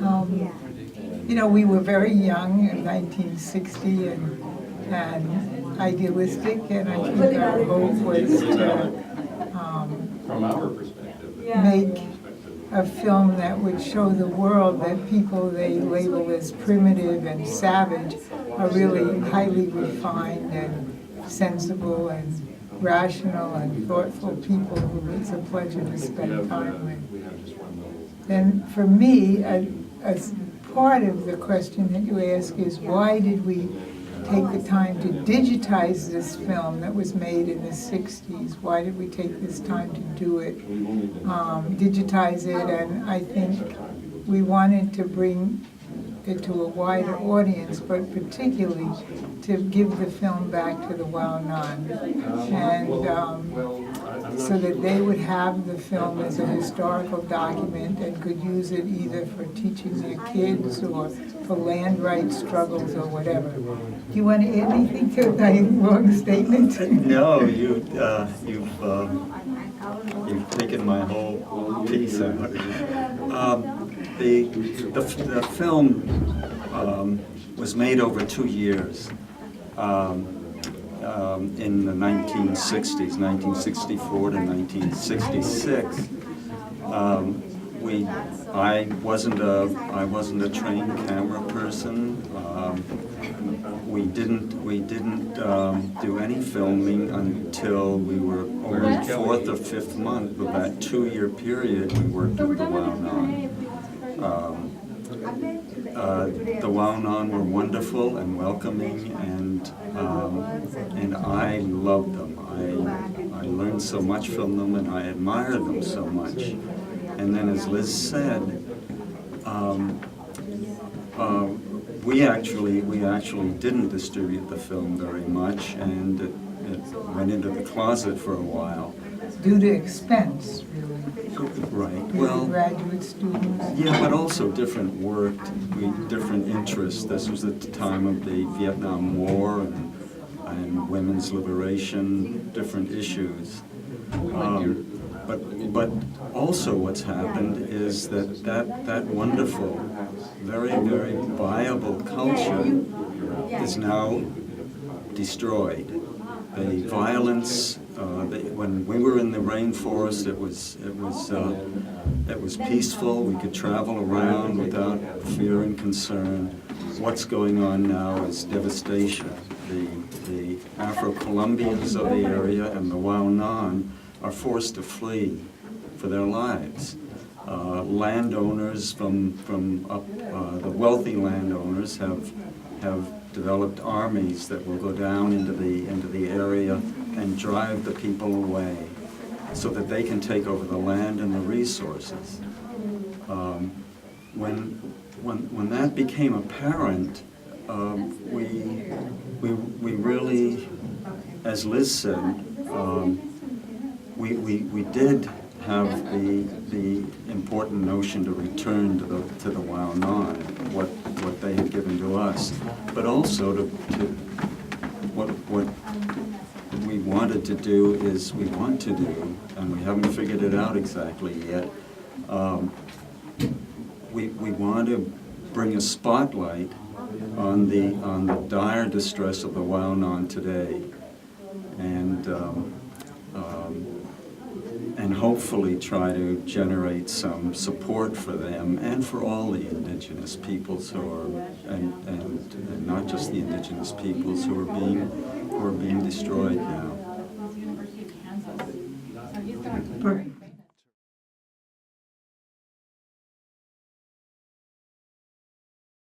You know, we were very young in 1960 and idealistic, and I think our hope was to From our perspective. make a film that would show the world that people they label as primitive and savage are really highly refined and sensible and rational and thoughtful people who it's a pleasure to spend time with. And for me, a part of the question that you ask is, why did we take the time to digitize this film that was made in the 60s? Why did we take this time to do it, digitize it? And I think we wanted to bring it to a wider audience, but particularly to give the film back to the Wounaan, and so that they would have the film as a historical document and could use it either for teaching their kids or for land rights struggles or whatever. Do you want to add anything to my long statement? No, you've taken my whole piece out. The film was made over 2 years in the 1960s, 1964 to 1966. I wasn't a trained camera person. We didn't do any filming until we were over the 4th or 5th month of that 2-year period. We worked with the Wounaan. The Wounaan were wonderful and welcoming, and I loved them. I learned so much from them, and I admired them so much. And then, as Liz said, we actually didn't distribute the film very much, and it went into the closet for a while. Due to expense, really. Right. Well, graduate students. Yeah, but also different work, different interests. This was at the time of the Vietnam War and women's liberation, different issues. But also what's happened is that wonderful, very, very viable culture is now destroyed. The violence, when we were in the rainforest, it was peaceful. We could travel around without fear and concern. What's going on now is devastation. The Afro-Colombians of the area and the Wounaan are forced to flee for their lives. Landowners from up, the wealthy landowners have developed armies that will go down into the area and drive the people away so that they can take over the land and the resources. When that became apparent, we really, as Liz said, we did have the important notion to return to the Wounaan, what they had given to us, but also to what we wanted to do is we want to do, and we haven't figured it out exactly yet. We want to bring a spotlight on the dire distress of the Wounaan today, and hopefully try to generate some support for them and for all the indigenous peoples who are, and not just the indigenous peoples who are being destroyed now.